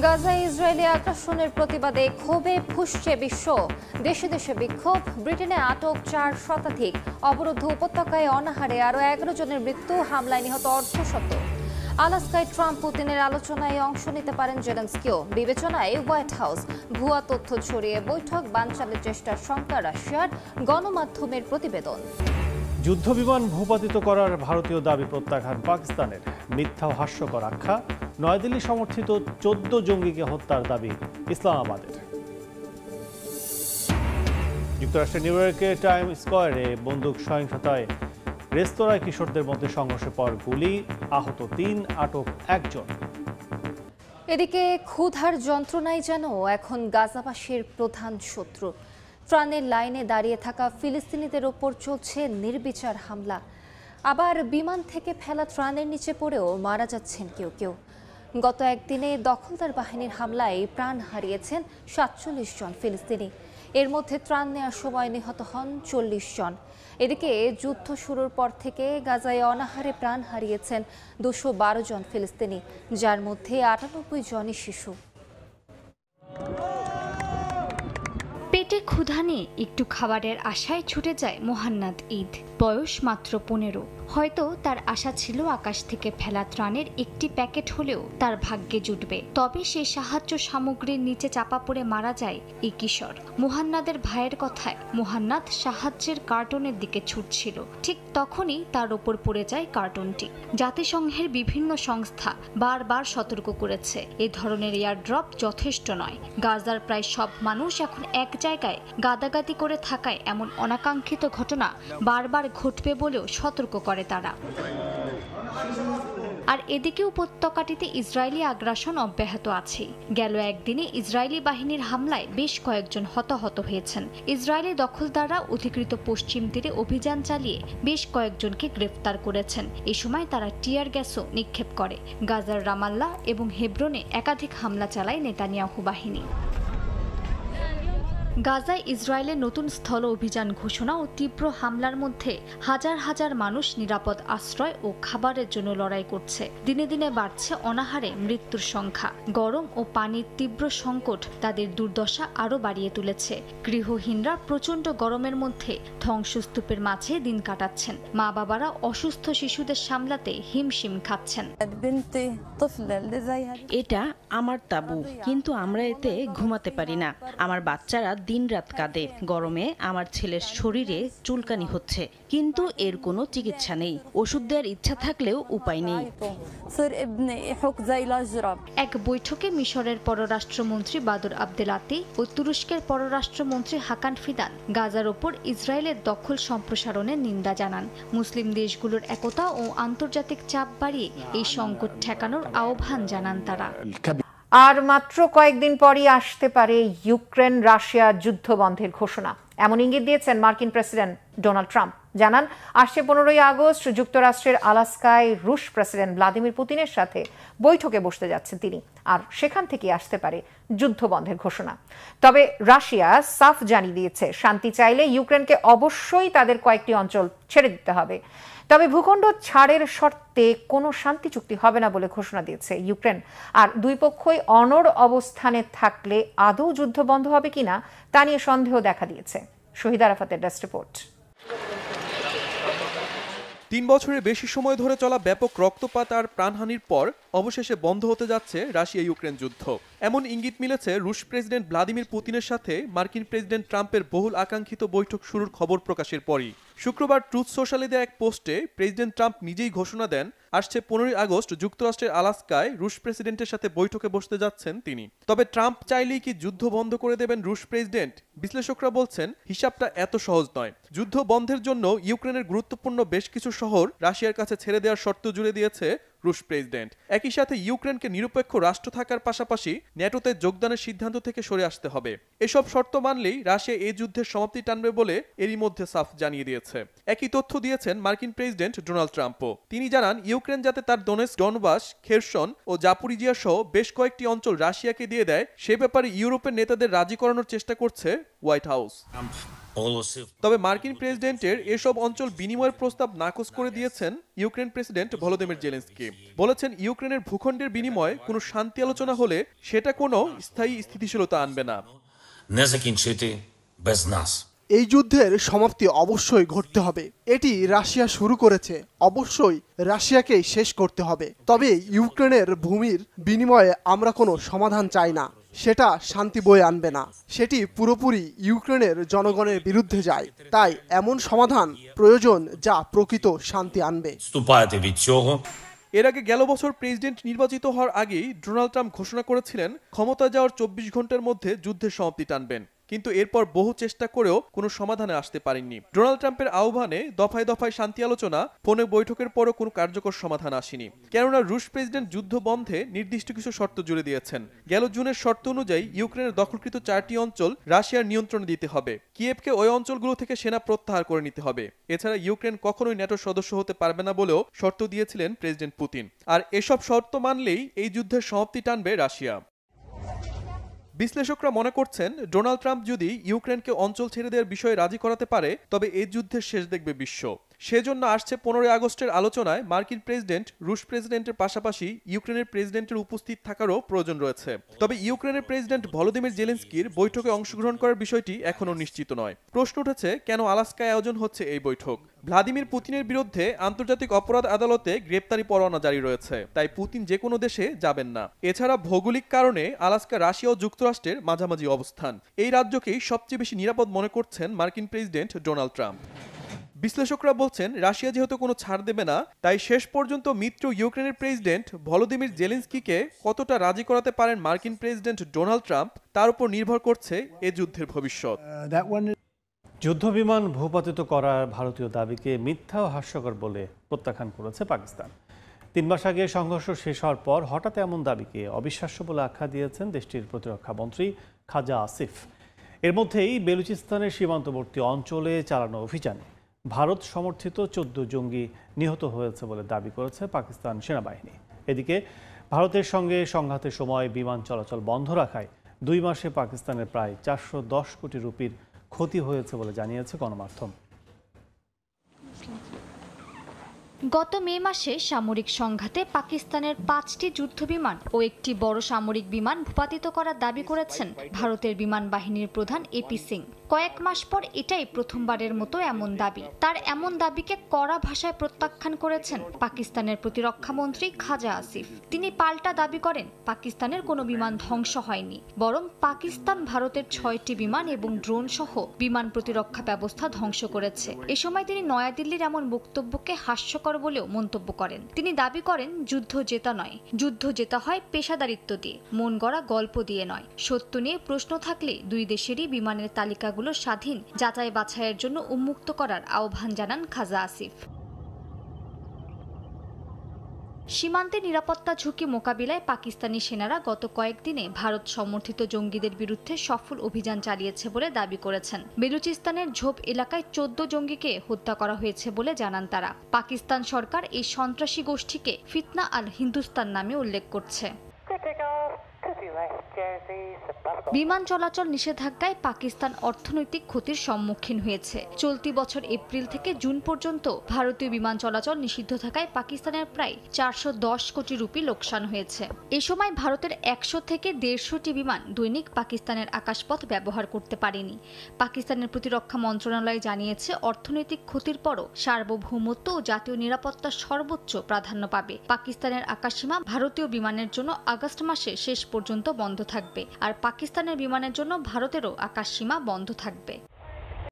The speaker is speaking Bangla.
গাজায় ইসরায়েলি আগ্রাসনের প্রতিবাদে ক্ষোভে ফুঁসছে বিশ্ব। দেশে দেশে বিক্ষোভ। ব্রিটেনে আটক 4 শতাধিক। অবরুদ্ধ উপত্যকায় অনাহারে আরও 11 জনের মৃত্যু, হামলায় নিহত অর্ধশত। আলাস্কায় ট্রাম্প পুতিনের আলোচনায় অংশ নিতে পারেন জেলেনস্কিও। বিবেচনায় হোয়াইট হাউস। ভুয়া তথ্য ছড়িয়ে বৈঠক বানচালের চেষ্টার শঙ্কা রাশিয়ার, গণমাধ্যমের প্রতিবেদন। যুদ্ধবিমান ভূপাতিত করার ভারতীয় দাবি প্রত্যাখ্যান পাকিস্তানের। মিথ্যা ও হাস্যকর আখ্যা। নয়াদিল্লি সমর্থিত 14 জঙ্গিকে হত্যার দাবি ইসলামাবাদের। যুক্তরাষ্ট্রের নিউ ইয়র্কের টাইম স্কয়ারে বন্দুক সহিংসতায় রেস্তোরাঁয় কিশোরদের মধ্যে সংঘর্ষের পর গুলি, আহত 3, আটক 1 জন। এদিকে ক্ষুধার যন্ত্রণাই যেন এখন গাজাবাসীর প্রধান শত্রু। ত্রাণের লাইনে দাঁড়িয়ে থাকা ফিলিস্তিনিদের ওপর চলছে নির্বিচার হামলা। আবার বিমান থেকে ফেলা ত্রাণের নিচে পড়েও মারা যাচ্ছেন কেউ কেউ। গত একদিনে দখলদার বাহিনীর হামলায় প্রাণ হারিয়েছেন 47 জন ফিলিস্তিনি। এর মধ্যে ত্রাণ নেওয়ার সময় নিহত হন 40 জন। এদিকে যুদ্ধ শুরুর পর থেকে গাজায় অনাহারে প্রাণ হারিয়েছেন 212 জন ফিলিস্তিনি, যার মধ্যে 98 জনই শিশু। পেটে ক্ষুধা নিয়ে একটু খাবারের আশায় ছুটে যায় মোহান্নাদ ঈদ। বয়স মাত্র 15। হয়তো তার আশা ছিল আকাশ থেকে ফেলা ত্রাণের একটি প্যাকেট হলেও তার ভাগ্যে জুটবে। তবে সেই সাহায্য সামগ্রীর নিচে চাপা পড়ে মারা যায় এই কিশোর। মোহান্নাদের ভাইয়ের কথায়, মোহান্নাদ সাহায্যের কার্টনের দিকে ছুটছিল। ঠিক তখনই তার ওপর পড়ে যায় কার্টনটি। জাতিসংঘের বিভিন্ন সংস্থা বারবার সতর্ক করেছে, এ ধরনের এয়ারড্রপ যথেষ্ট নয়। গাজার প্রায় সব মানুষ এখন এক জায়গায় গাদাগাদি করে থাকায় এমন অনাকাঙ্ক্ষিত ঘটনা বারবার ঘটবে বলেও সতর্ক করে তারা। আর এদিকে উপত্যকাটিতে ইসরায়েলি আগ্রাসন অব্যাহত আছে। গেল একদিনে ইসরায়েলি বাহিনীর হামলায় বেশ কয়েকজন হতাহত হয়েছেন। ইসরায়েলি দখলদাররা অধিকৃত পশ্চিম তীরে অভিযান চালিয়ে বেশ কয়েকজনকে গ্রেফতার করেছেন। এ সময় তারা টিয়ার গ্যাসও নিক্ষেপ করে। গাজার রামাল্লাহ এবং হেব্রনে একাধিক হামলা চালায় নেতানিয়াহু বাহিনী। গাজায় ইসরায়েলের নতুন স্থল অভিযান ঘোষণা ও তীব্র হামলার মধ্যে হাজার হাজার মানুষ নিরাপদ আশ্রয় ও খাবারের জন্য লড়াই করছে। দিনে দিনে বাড়ছে অনাহারে মৃত্যুর সংখ্যা। গরম ও পানির তীব্র সংকট তাদের দুর্দশা আরও বাড়িয়ে তুলেছে। গৃহহীনরা প্রচণ্ড গরমের মধ্যে ধ্বংসস্তূপের মাঝে দিন কাটাচ্ছেন। মা বাবারা অসুস্থ শিশুদের সামলাতে হিমশিম খাচ্ছেন। এটা আমার তাঁবু, কিন্তু আমরা এতে ঘুমাতে পারি না। আমার বাচ্চারা দিনরাত কাঁদে। গরমে আমার ছেলের শরীরে চুলকানি হচ্ছে, কিন্তু এর কোনো চিকিৎসা নেই। ওষুধ দেওয়ার ইচ্ছা থাকলেও উপায় নেই। এক বৈঠকে মিশরের পররাষ্ট্রমন্ত্রী বাদর আবদেলাতি ও তুরস্কের পররাষ্ট্রমন্ত্রী হাকান ফিদান গাজার ওপর ইসরায়েলের দখল সম্প্রসারণের নিন্দা জানান। মুসলিম দেশগুলোর একতা ও আন্তর্জাতিক চাপ বাড়িয়ে এই সংকট ঠেকানোর আহ্বান জানান তারা। আর মাত্র কয়েকদিন পরই আসতে পারে ইউক্রেন রাশিয়া যুদ্ধ বন্ধের ঘোষণা, এমন ইঙ্গিত দিয়েছেন মার্কিন প্রেসিডেন্ট ডোনাল্ড ট্রাম্প। জানান, আসছে 15ই আগস্ট যুক্তরাষ্ট্রের আলাস্কায় রুশ প্রেসিডেন্ট ভ্লাদিমির পুতিনের সাথে বৈঠকে বসতে যাচ্ছেন তিনি, আর সেখান থেকে আসতে পারে যুদ্ধ বন্ধের ঘোষণা। তবে রাশিয়া সাফ জানিয়ে দিয়েছে, শান্তি চাইলে ইউক্রেনকে অবশ্যই তাদের কয়েকটি অঞ্চল ছেড়ে দিতে হবে। তবে ভূখণ্ড ছাড়ের শর্তে কোনো শান্তি চুক্তি হবে না বলে ঘোষণা দিয়েছে ইউক্রেন। আর দুই পক্ষই অনড় অবস্থানে থাকলে আদৌ যুদ্ধ বন্ধ হবে কিনা তা নিয়ে সন্দেহ দেখা দিয়েছে। শহীদ আরাফাতের ডেস্ক রিপোর্ট। 3 বছরের বেশি সময় ধরে চলা ব্যাপক রক্তপাত আর প্রাণহানির পর অবশেষে বন্ধ হতে যাচ্ছে রাশিয়া ইউক্রেন যুদ্ধ। এমন ইঙ্গিত মিলেছে রুশ প্রেসিডেন্ট ভ্লাদিমির পুতিনের সাথে মার্কিন প্রেসিডেন্ট ট্রাম্পের বহুল আকাঙ্ক্ষিত বৈঠক শুরুর খবর প্রকাশের পরই। শুক্রবার ট্রুথ সোশ্যালে দেয়া এক পোস্টে প্রেসিডেন্ট ট্রাম্প নিজেই ঘোষণা দেন, আসছে 15ই আগস্ট যুক্তরাষ্ট্রের আলাস্কায় রুশ প্রেসিডেন্টের সাথে বৈঠকে বসতে যাচ্ছেন তিনি। তবে ট্রাম্প চাইলেই কি যুদ্ধ বন্ধ করে দেবেন রুশ প্রেসিডেন্ট? বিশ্লেষকরা বলছেন, হিসাবটা এত সহজ নয়। যুদ্ধ বন্ধের জন্য ইউক্রেনের গুরুত্বপূর্ণ বেশ কিছু শহর রাশিয়ার কাছে ছেড়ে দেওয়ার শর্ত জুড়ে দিয়েছে রুশ প্রেসিডেন্ট। একই সাথে ইউক্রেনকে নিরপেক্ষ রাষ্ট্র থাকার পাশাপাশি ন্যাটোতে যোগদানের সিদ্ধান্ত থেকে সরে আসতে হবে। এসব শর্ত মানলেই রাশিয়া এই যুদ্ধের সমাপ্তি টানবে বলে এরই মধ্যে সাফ জানিয়ে দিয়েছে। একই তথ্য দিয়েছেন মার্কিন প্রেসিডেন্ট ডোনাল্ড ট্রাম্পও। তিনি জানান, ইউক্রেন যাতে তার দোনেস্ক, ডনবাস, খেরসন ও জাপোরিজিয়া সহ বেশ কয়েকটি অঞ্চল রাশিয়াকে দিয়ে দেয়, সে ব্যাপারে ইউরোপের নেতাদের রাজি করানোর চেষ্টা করছে হোয়াইট হাউস। তবে মার্কিন প্রেসিডেন্টের এসব অঞ্চল বিনিময়ের প্রস্তাব নাকচ করে দিয়েছেন ইউক্রেন প্রেসিডেন্ট ভলোদিমির জেলেনস্কি। বলেছেন ইউক্রেনের ভূখণ্ডের বিনিময়ে কোনো শান্তি আলোচনা হলে সেটা কোনো স্থায়ী স্থিতিশীলতা আনবে না। এই যুদ্ধের সমাপ্তি অবশ্যই ঘটতে হবে। এটি রাশিয়া শুরু করেছে, অবশ্যই রাশিয়াকেই শেষ করতে হবে। তবে ইউক্রেনের ভূমির বিনিময়ে আমরা কোনো সমাধান চাই না। সেটা শান্তি বয়ে আনবে না, সেটি পুরোপুরি ইউক্রেনের জনগণের বিরুদ্ধে যায়। তাই এমন সমাধান প্রয়োজন যা প্রকৃত শান্তি আনবে। এর আগে গেল বছর প্রেসিডেন্ট নির্বাচিত হওয়ার আগেই ডোনাল্ড ট্রাম্প ঘোষণা করেছিলেন ক্ষমতায় যাওয়ার 24 ঘন্টার মধ্যে যুদ্ধের সমাপ্তি টানবেন, কিন্তু এরপর বহু চেষ্টা করেও কোনো সমাধানে আসতে পারেননি। ডোনাল্ড ট্রাম্পের আহ্বানে দফায় দফায় শান্তি আলোচনা, ফোনে বৈঠকের পরও কোনো কার্যকর সমাধান আসেনি। কেননা রুশ প্রেসিডেন্ট যুদ্ধ বন্ধে নির্দিষ্ট কিছু শর্ত জুড়ে দিয়েছেন। গেল জুনের শর্ত অনুযায়ী ইউক্রেনের দখলকৃত 4টি অঞ্চল রাশিয়ার নিয়ন্ত্রণে দিতে হবে। কিয়েভকে ওই অঞ্চলগুলো থেকে সেনা প্রত্যাহার করে নিতে হবে। এছাড়া ইউক্রেন কখনোই ন্যাটোর সদস্য হতে পারবে না বলেও শর্ত দিয়েছিলেন প্রেসিডেন্ট পুতিন। আর এসব শর্ত মানলেই এই যুদ্ধের সমাপ্তি টানবে রাশিয়া। বিশ্লেষকরা মনে করছেন ডোনাল্ড ট্রাম্প যদি ইউক্রেনকে অঞ্চল ছেড়ে দেওয়ার বিষয়ে রাজি করাতে পারে তবে এই যুদ্ধের শেষ দেখবে বিশ্ব। সেজন্য আসছে 15 আগস্টের আলোচনায় মার্কিন প্রেসিডেন্ট রুশ প্রেসিডেন্টের পাশাপাশি ইউক্রেনের প্রেসিডেন্টের উপস্থিত থাকারও প্রয়োজন রয়েছে। তবে ইউক্রেনের প্রেসিডেন্ট ভলোদিমির জেলেনস্কির বৈঠকে অংশগ্রহণ করার বিষয়টি এখনও নিশ্চিত নয়। প্রশ্ন উঠেছে কেন আলাস্কায় আয়োজন হচ্ছে এই বৈঠক। ভ্লাদিমির পুতিনের বিরুদ্ধে আন্তর্জাতিক অপরাধ আদালতে গ্রেপ্তারি পরোয়ানা জারি রয়েছে, তাই পুতিন যে কোনো দেশে যাবেন না। এছাড়া ভৌগোলিক কারণে আলাস্কা রাশিয়া ও যুক্তরাষ্ট্রের মাঝামাঝি অবস্থান। এই রাজ্যকেই সবচেয়ে বেশি নিরাপদ মনে করছেন মার্কিন প্রেসিডেন্ট ডোনাল্ড ট্রাম্প। বিশ্লেষকরা বলছেন রাশিয়া যেহেতু কোনো ছাড় দেবে না, তাই শেষ পর্যন্ত মিত্র ইউক্রেনের প্রেসিডেন্ট ভলোদিমির জেলেনস্কিকে কতটা রাজি করাতে পারেন মার্কিন প্রেসিডেন্ট ডোনাল্ড ট্রাম্প তার উপর নির্ভর করছে এ যুদ্ধের ভবিষ্যৎ। যুদ্ধবিমান ভূপাতিত করার ভারতীয় দাবিকে মিথ্যা ও হাস্যকর বলে প্রত্যাখ্যান করেছে পাকিস্তান। 3 মাস আগে সংঘর্ষ শেষ হওয়ার পর হঠাৎ এমন দাবিকে অবিশ্বাস্য বলে আখ্যা দিয়েছেন দেশটির প্রতিরক্ষা মন্ত্রী খাজা আসিফ। এর মধ্যেই বেলুচিস্তানের সীমান্তবর্তী অঞ্চলে চালানো অভিযানে ভারত সমর্থিত 14 জঙ্গি নিহত হয়েছে বলে দাবি করেছে পাকিস্তান সেনাবাহিনী। এদিকে ভারতের সঙ্গে সংঘাতের সময় বিমান চলাচল বন্ধ রাখায় 2 মাসে পাকিস্তানের প্রায় 410 কোটি রুপির ক্ষতি হয়েছে বলে জানিয়েছে গণমাধ্যম। গত মে মাসে সামরিক সংঘাতে পাকিস্তানের 5টি যুদ্ধবিমান ও একটি বড় সামরিক বিমান ভূপাতিত করার দাবি করেছেন ভারতের বিমান বাহিনীর প্রধান এপি সিং। কয়েক মাস পর এটাই প্রথমবারের মতো এমন দাবি। তার এমন দাবিকে কড়া ভাষায় প্রত্যাখ্যান করেছেন পাকিস্তানের প্রতিরক্ষা মন্ত্রী খাজা আসিফ। তিনি পাল্টা দাবি করেন পাকিস্তানের কোনো বিমান ধ্বংস হয়নি, বরং পাকিস্তান ভারতের 6টি বিমান এবং ড্রোন সহ বিমান প্রতিরক্ষা ব্যবস্থা ধ্বংস করেছে। এ সময় তিনি নয়াদিল্লির এমন বক্তব্যকে হাস্যকর বলেও মন্তব্য করেন। তিনি দাবি করেন যুদ্ধ জেতা নয়, যুদ্ধ জেতা হয় পেশাদারিত্ব দিয়ে, মন গড়া গল্প দিয়ে নয়। সত্য নিয়ে প্রশ্ন থাকলে 2 দেশেরই বিমানের তালিকাগুলো স্বাধীন যাচাই বাছাইয়ের জন্য উন্মুক্ত করার আহ্বান জানান খাজা আসিফ। সীমান্তে নিরাপত্তা ঝুঁকি মোকাবিলায় পাকিস্তানি সেনারা গত কয়েকদিনে ভারত সমর্থিত জঙ্গিদের বিরুদ্ধে সফল অভিযান চালিয়েছে বলে দাবি করেছেন। বেলুচিস্তানের ঝোপ এলাকায় 14 জঙ্গিকে হত্যা করা হয়েছে বলে জানান তারা। পাকিস্তান সরকার এই সন্ত্রাসী গোষ্ঠীকে ফিতনা আল হিন্দুস্তান নামে উল্লেখ করছে। বিমান চলাচল নিষেধাজ্ঞায় পাকিস্তান অর্থনৈতিক ক্ষতির সম্মুখীন হয়েছে। চলতি বছর এপ্রিল থেকে জুন পর্যন্ত ভারতীয় বিমান চলাচল নিষিদ্ধ থাকায় পাকিস্তানের প্রায় 410 কোটি রুপি লোকসান হয়েছে। এ সময় ভারতের 100 থেকে 150টি বিমান দৈনিক পাকিস্তানের আকাশপথ ব্যবহার করতে পারেনি। পাকিস্তানের প্রতিরক্ষা মন্ত্রণালয় জানিয়েছে অর্থনৈতিক ক্ষতির পরও সার্বভৌমত্ব ও জাতীয় নিরাপত্তা সর্বোচ্চ প্রাধান্য পাবে। পাকিস্তানের আকাশসীমা ভারতীয় বিমানের জন্য আগস্ট মাসে শেষ পর্যন্ত বন্ধ থাকবে, আর পাকিস্তানের বিমানের জন্য ভারতেরও আকাশসীমা বন্ধ থাকবে।